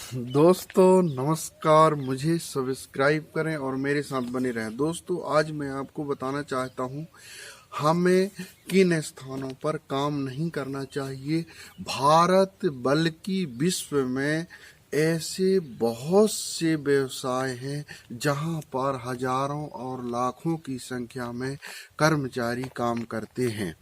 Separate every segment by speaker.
Speaker 1: दोस्तों नमस्कार, मुझे सब्सक्राइब करें और मेरे साथ बने रहें। दोस्तों आज मैं आपको बताना चाहता हूँ हमें किन स्थानों पर काम नहीं करना चाहिए। भारत बल्कि विश्व में ऐसे बहुत से व्यवसाय हैं जहां पर हजारों और लाखों की संख्या में कर्मचारी काम करते हैं,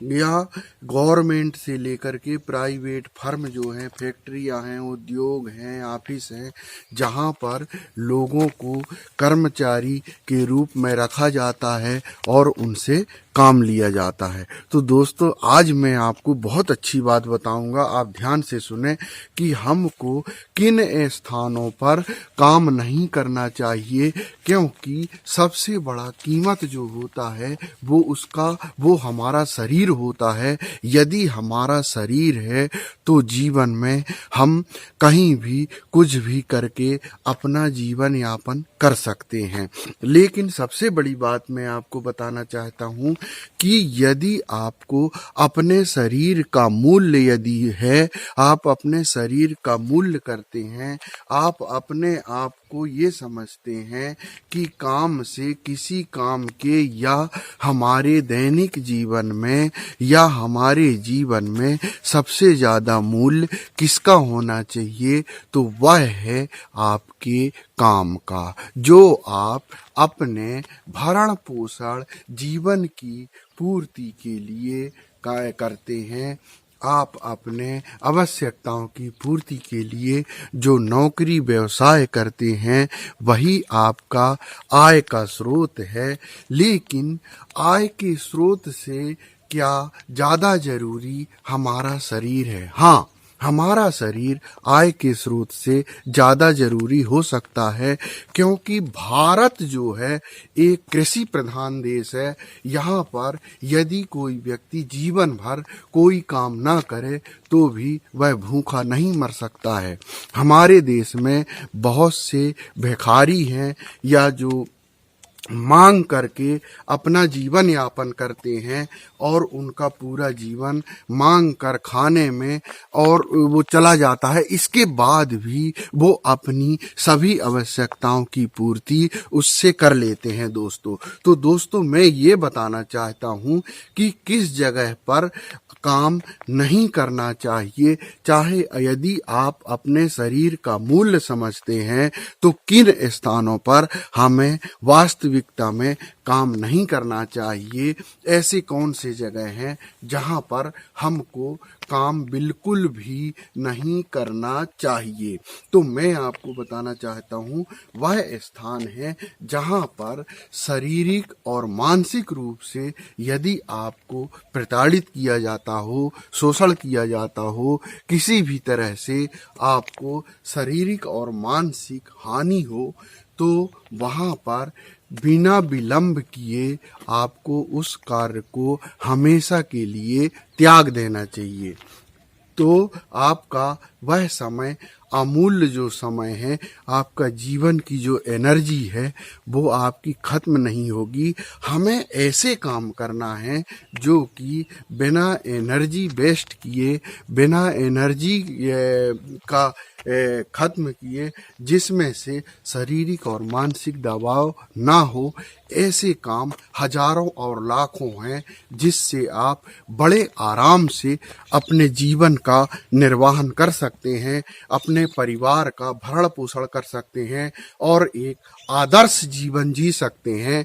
Speaker 1: या गवर्नमेंट से लेकर के प्राइवेट फर्म जो हैं, फैक्ट्रियां हैं, उद्योग हैं, ऑफिस हैं, जहां पर लोगों को कर्मचारी के रूप में रखा जाता है और उनसे काम लिया जाता है। तो दोस्तों आज मैं आपको बहुत अच्छी बात बताऊंगा, आप ध्यान से सुने कि हमको किन स्थानों पर काम नहीं करना चाहिए, क्योंकि सबसे बड़ा कीमत जो होता है वो हमारा शरीर होता है। यदि हमारा शरीर है तो जीवन में हम कहीं भी कुछ भी करके अपना जीवन यापन कर सकते हैं। लेकिन सबसे बड़ी बात मैं आपको बताना चाहता हूँ कि यदि आपको अपने शरीर का मूल्य यदि है, आप अपने शरीर का मूल्य करते हैं, आप अपने आप को ये समझते हैं कि काम से किसी काम के या हमारे दैनिक जीवन में या हमारे जीवन में सबसे ज़्यादा मूल्य किसका होना चाहिए, तो वह है आपके काम का, जो आप अपने भरण पोषण जीवन की पूर्ति के लिए कार्य करते हैं। आप अपने आवश्यकताओं की पूर्ति के लिए जो नौकरी व्यवसाय करते हैं वही आपका आय का स्रोत है। लेकिन आय के स्रोत से क्या ज़्यादा जरूरी हमारा शरीर है? हाँ, हमारा शरीर आय के स्रोत से ज़्यादा जरूरी हो सकता है, क्योंकि भारत जो है एक कृषि प्रधान देश है। यहाँ पर यदि कोई व्यक्ति जीवन भर कोई काम ना करे तो भी वह भूखा नहीं मर सकता है। हमारे देश में बहुत से भिखारी हैं या जो मांग करके अपना जीवन यापन करते हैं और उनका पूरा जीवन मांग कर खाने में और वो चला जाता है। इसके बाद भी वो अपनी सभी आवश्यकताओं की पूर्ति उससे कर लेते हैं। तो दोस्तों मैं ये बताना चाहता हूँ कि किस जगह पर काम नहीं करना चाहिए। चाहे यदि आप अपने शरीर का मूल्य समझते हैं तो किन स्थानों पर हमें वास्तविकता में काम नहीं करना चाहिए, ऐसे कौन से जगह हैं जहां पर हमको काम बिल्कुल भी नहीं करना चाहिए। तो मैं आपको बताना चाहता हूँ वह स्थान है जहां पर शारीरिक और मानसिक रूप से यदि आपको प्रताड़ित किया जाता हो, शोषण किया जाता हो, किसी भी तरह से आपको शारीरिक और मानसिक हानि हो, तो वहां पर बिना विलंब किए आपको उस कार्य को हमेशा के लिए त्याग देना चाहिए। तो आपका वह समय, अमूल्य जो समय है, आपका जीवन की जो एनर्जी है वो आपकी खत्म नहीं होगी। हमें ऐसे काम करना है जो कि बिना एनर्जी वेस्ट किए, बिना एनर्जी का खत्म किए, जिसमें से शारीरिक और मानसिक दबाव ना हो। ऐसे काम हजारों और लाखों हैं जिससे आप बड़े आराम से अपने जीवन का निर्वाहन कर सकते हैं, अपने परिवार का भरण पोषण कर सकते हैं और एक आदर्श जीवन जी सकते हैं।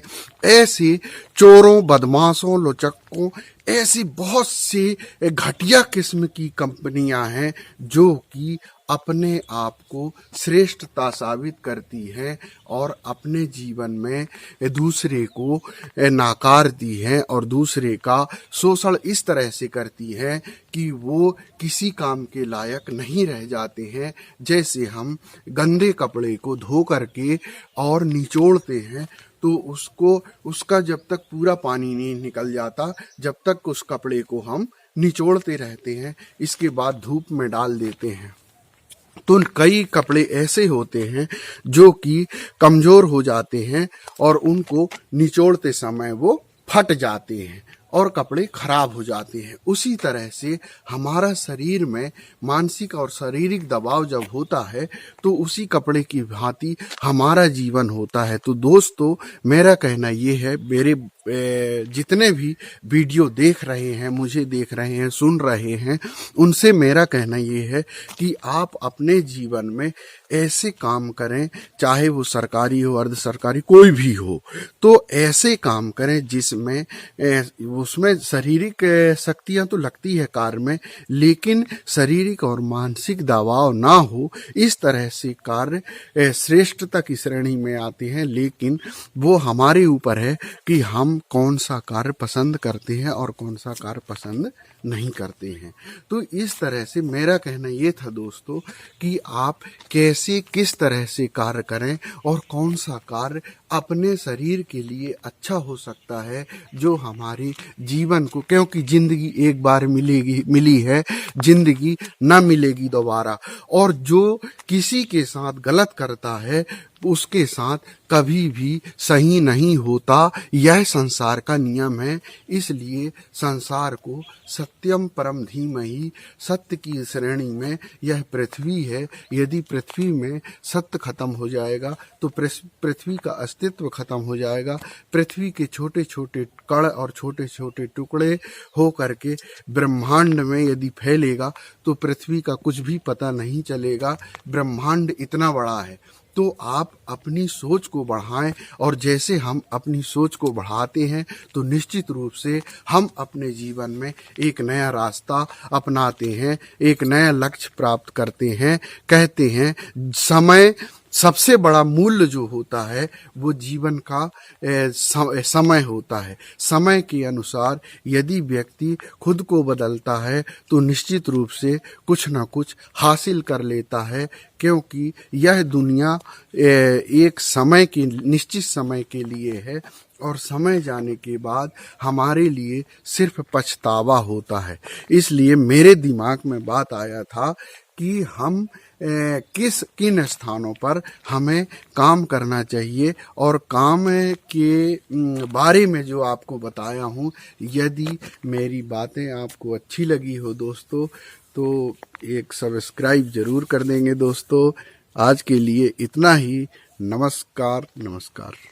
Speaker 1: ऐसे चोरों, बदमाशों, लुचक्कों, ऐसी बहुत सी घटिया किस्म की कंपनियां हैं जो कि अपने आप को श्रेष्ठता साबित करती हैं और अपने जीवन में दूसरे को नाकारती हैं और दूसरे का शोषण इस तरह से करती हैं कि वो किसी काम के लायक नहीं रह जाते हैं। जैसे हम गंदे कपड़े को धो करके और निचोड़ते हैं तो उसका जब तक पूरा पानी नहीं निकल जाता, जब तक उस कपड़े को हम निचोड़ते रहते हैं, इसके बाद धूप में डाल देते हैं, तो कई कपड़े ऐसे होते हैं जो कि कमजोर हो जाते हैं और उनको निचोड़ते समय वो फट जाते हैं। और कपड़े खराब हो जाते हैं। उसी तरह से हमारा शरीर में मानसिक और शारीरिक दबाव जब होता है तो उसी कपड़े की भांति हमारा जीवन होता है। तो दोस्तों, मेरा कहना ये है, मेरे जितने भी वीडियो देख रहे हैं, मुझे देख रहे हैं, सुन रहे हैं, उनसे मेरा कहना ये है कि आप अपने जीवन में ऐसे काम करें, चाहे वो सरकारी हो, अर्ध सरकारी, कोई भी हो, तो ऐसे काम करें जिसमें उसमें शारीरिक शक्तियां तो लगती है कार्य में, लेकिन शारीरिक और मानसिक दबाव ना हो। इस तरह से कार्य श्रेष्ठता की श्रेणी में आते हैं, लेकिन वो हमारे ऊपर है कि हम कौन सा कार्य पसंद करते हैं और कौन सा कार्य पसंद नहीं करते हैं। तो इस तरह से मेरा कहना ये था दोस्तों कि आप कैसे, किस तरह से कार्य करें और कौन सा कार्य अपने शरीर के लिए अच्छा हो सकता है, जो हमारे जीवन को, क्योंकि जिंदगी एक बार मिली है, जिंदगी ना मिलेगी दोबारा, और जो किसी के साथ गलत करता है उसके साथ कभी भी सही नहीं होता। यह संसार का नियम है। इसलिए संसार को सत्यम परम धीमहि, सत्य की श्रेणी में यह पृथ्वी है। यदि पृथ्वी में सत्य खत्म हो जाएगा तो पृथ्वी का अस्तित्व खत्म हो जाएगा। पृथ्वी के छोटे छोटे कण और छोटे छोटे टुकड़े हो करके ब्रह्मांड में यदि फैलेगा तो पृथ्वी का कुछ भी पता नहीं चलेगा। ब्रह्मांड इतना बड़ा है। तो आप अपनी सोच को बढ़ाएं, और जैसे हम अपनी सोच को बढ़ाते हैं तो निश्चित रूप से हम अपने जीवन में एक नया रास्ता अपनाते हैं, एक नया लक्ष्य प्राप्त करते हैं। कहते हैं समय सबसे बड़ा मूल्य जो होता है वो जीवन का समय होता है। समय के अनुसार यदि व्यक्ति खुद को बदलता है तो निश्चित रूप से कुछ ना कुछ हासिल कर लेता है, क्योंकि यह दुनिया एक समय के, निश्चित समय के लिए है, और समय जाने के बाद हमारे लिए सिर्फ पछतावा होता है। इसलिए मेरे दिमाग में बात आया था कि हम किन स्थानों पर हमें काम करना चाहिए, और काम के बारे में जो आपको बताया हूँ, यदि मेरी बातें आपको अच्छी लगी हो दोस्तों तो एक सब्सक्राइब जरूर कर देंगे दोस्तों। आज के लिए इतना ही। नमस्कार नमस्कार।